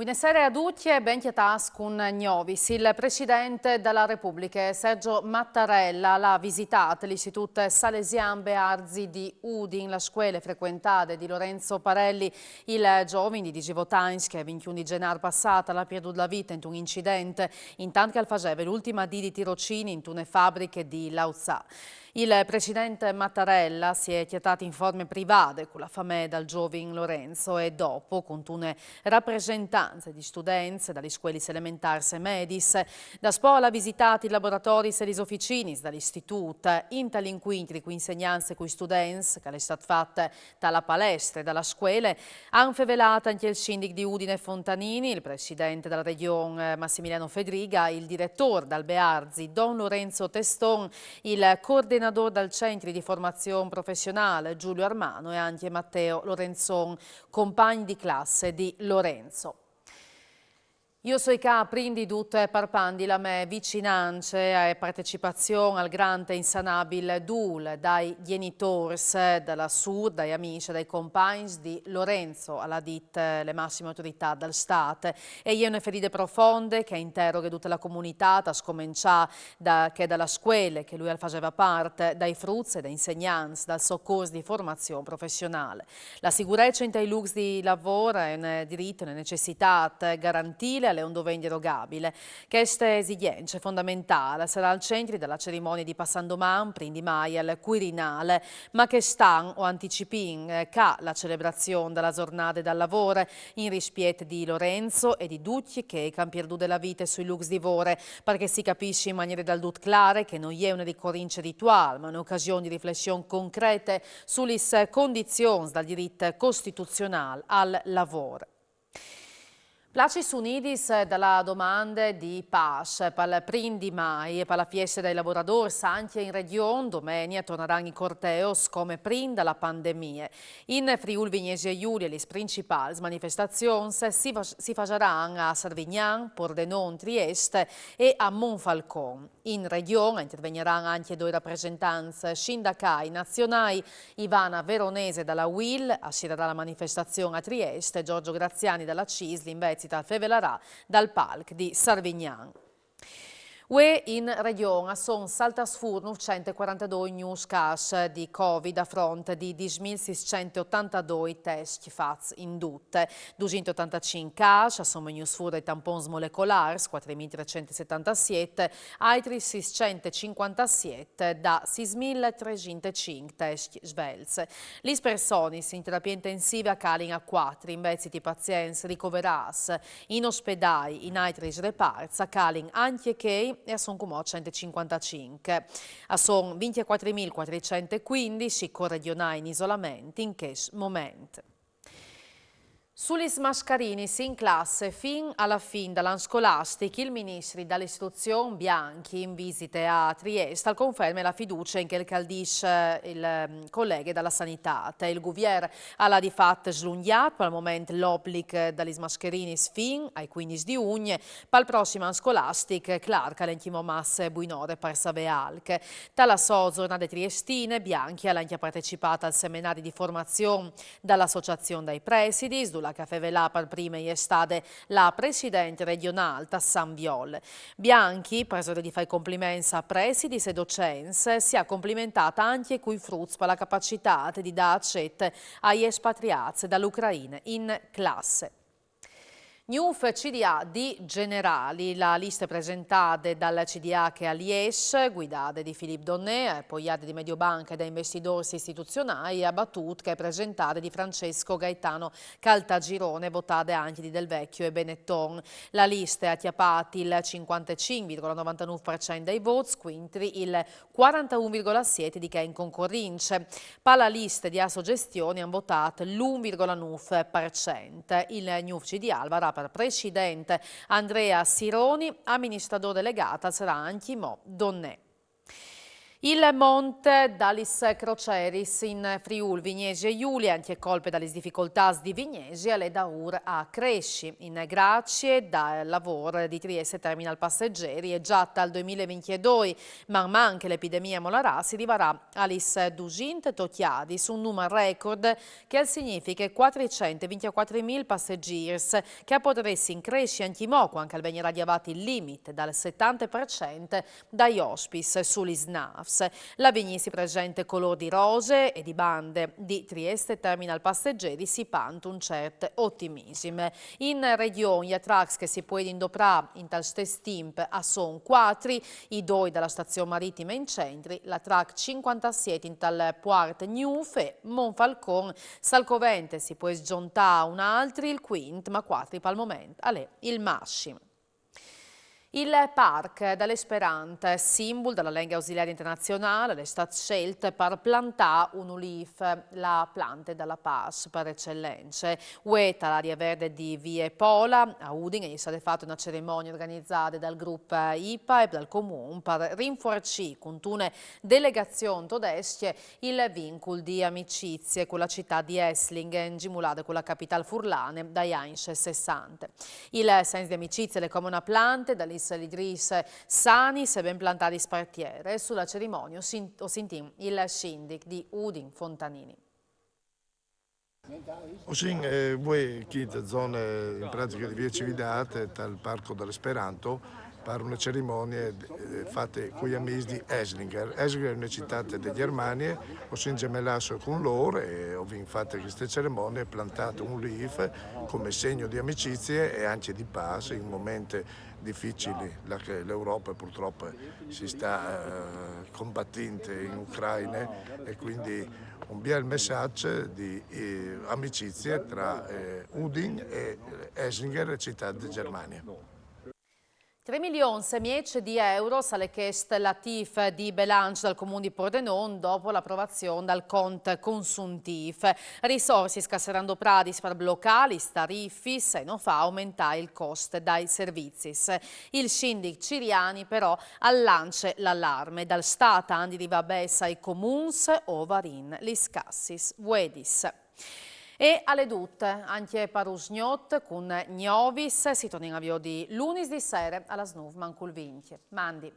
Buonasera a tutti e benchiatas con Gnovis. Il Presidente della Repubblica, Sergio Mattarella, l'ha visitato l'Istituto Salesian Bearzi di Udin, la scuola frequentate di Lorenzo Parelli, il giovane di Givotans che il 21 gennaio passato ha perduto la vita in un incidente, intanto che faceva l'ultima di tirocini in una fabbrica di Lauzzà. Il Presidente Mattarella si è chiatato in forme private con la famiglia del giovane Lorenzo e dopo con una rappresentanza di studenti dalle scuole elementari e medis, da scuola ha visitato i laboratori e le officine dall'istituto, in tali incontri con insegnanti e con studenti, che è stata fatta dalla palestra e dalla scuola, hanno rivelato anche il sindaco di Udine Fontanini, il presidente della regione Massimiliano Fedriga, il direttore dal Bearzi Don Lorenzo Teston, il coordinatore dal centro di formazione professionale Giulio Armano e anche Matteo Lorenzon, compagni di classe di Lorenzo. Io sono qua prima tutte parpandi la mia vicinanza e partecipazione al grande insanabile DUL dai genitori della Sud, dai amici, dai compagni di Lorenzo, alla dite le massime autorità del Stato. E io ne ferite profonde che interroghe tutta la comunità, a scominciare che dalla scuola che lui faceva parte, dai frutti, dai insegnanti, dal soccorso di formazione professionale. La sicurezza in dei luoghi di lavoro è un diritto, una necessità garantire è un dovere inderogabile. Questa esigenza fondamentale sarà al centro della cerimonia di Passandoman, prima di mai al Quirinale, ma che stanno o anticipin che la celebrazione della giornata del lavoro in rispetto di Lorenzo e di tutti che hanno perduto la vita sui luoghi di lavoro, perché si capisce in maniera del tutto clara che non è una ricorrenza rituale, ma un'occasione di riflessione concreta sulle condizioni del diritto costituzionale al lavoro. Placis Unidis dalla domanda di pace per il primo di mai e per la fiesta dei lavoratori anche in regione domenica torneranno i corteos come prima della pandemia. In Friuli Venezia Giulia le principali manifestazioni si faranno a Servignan, Pordenone, Trieste e a Monfalcone. In regione interveniranno anche due rappresentanze sindacali nazionali, Ivana Veronese dalla UIL assirerà la manifestazione a Trieste, Giorgio Graziani dalla CISL invece fevelerà dal Palc di Sarvignan. UE in regione sono saltasfurno 142 news cash di Covid a fronte di 10.682 test fatti in tutte. 285 cash sono news furti tampons molecolari, 4.377, altri 657 da 6.305 test svelze. Le persone in terapia intensiva calino a 4, invece di pazienti ricoverati in ospedali in altri reparti calino anche che e sono come 155. Sono 24.415 corregionali in isolamento in questo momento. Sugli mascarini in classe fin alla fine dell'anno scolastico il ministro dell'istruzione Bianchi in visite a Trieste conferma la fiducia in che il caldisce il collega della sanità. Il governo ha di fatto slunghiato al momento l'obbligo degli mascarini fin ai 15 di giugno per il prossimo anno scolastico Clark all'intimo masse buinore per Savealc. Dalla giornata triestine Bianchi ha anche partecipato al seminario di formazione dall'associazione dei presidi la che fevela per prima estate la presidente regionale Tassan Viol. Bianchi, preso di fare complimenti a presidi e docenti, si è complimentata anche con i frutti per la capacità di dare accetto agli espatriati dall'Ucraina in classe. NUF CDA di Generali, la lista presentata dal CDA che a Lies, guidata di Philippe Donnet, appoggiata di Mediobanca e da investitori istituzionali, e a Batut che è presentata di Francesco Gaetano Caltagirone, votata anche di Del Vecchio e Benetton. La lista ha chiappato il 55,99% dei voti, quindi il 41,7% di che è in concorrenza. Per la lista di Assogestioni hanno votato l'1,9%. Il NUF CDA varrà per presidente Andrea Sironi, amministratore delegato sarà anche Mo Donnet. Il Monte dalis Croceris in Friul, Vignesi e Giulia, anche colpe dalle difficoltà di Vignesi, alle da ur a Cresci, in grazie dal lavoro di Trieste Terminal Passeggeri e già dal 2022, ma anche l'epidemia molarà si arriverà all'is 200 tocchiadis, un numero record che significa 424.000 passeggeri che potresti in Cresci anche moco, anche al venire radiavati il limite dal 70% dagli hospice sugli SNAFs. La Vigni si presenta color di rose e di bande di Trieste Terminal Passeggeri si panta un certo ottimismo. In regione, gli attrax che si può indoprare in tal stesso tempo a son 4, i due dalla stazione marittima in centri, la track 57 in tal Puart Newfe, Monfalcon, Salcovente si può sgiuntare un altro, il quint, ma 4 per il momento, il massimo. Il Parc dell'Esperante, simbolo della Lega Ausiliaria Internazionale, è stato scelto per piantare un ulive, la pianta della Paz per eccellenza. Ueta, l'area verde di Vie Pola, a Udine, è stata fatta una cerimonia organizzata dal gruppo IPA e dal Comune per rinforzare con una delegazione tedesca il vincolo di amicizie con la città di Esslingen, gemulata con la capitale furlane dagli anni 60. Il senso di amicizia è come una pianta dagli Ligris sani se ben plantati spartiere. Sulla cerimonia ho sentito il sindaco di Udine Fontanini. Voi chi da zone in pratica di Via Cividate dal Parco dell'Esperanto per una cerimonia fatta con gli amici di Esslingen. Esslingen è una città di Germania, ho sin gemellato con loro e ho fatto questa cerimonia e plantato un leaf come segno di amicizie e anche di pace in momenti difficili, là che l'Europa purtroppo si sta combattendo in Ucraina e quindi un bel messaggio di amicizie tra Udine e Esslingen, città di Germania. 3 milioni di euro sale chiesto latif di bilancio dal Comune di Pordenone dopo l'approvazione del conto consuntivo. Risorse scasserando pradis per bloccare i tariffi se non fa aumentare il costo dai servizi. Il sindaco Ciriani però allancia l'allarme dal Stato andi di Vabessa ai comuns o varin li scassis vedis. E alle dutte, anche per Usgnot, con Gnovis, si torna in avvio di lunedì di sera alla Snuvman col Vinci. Mandi.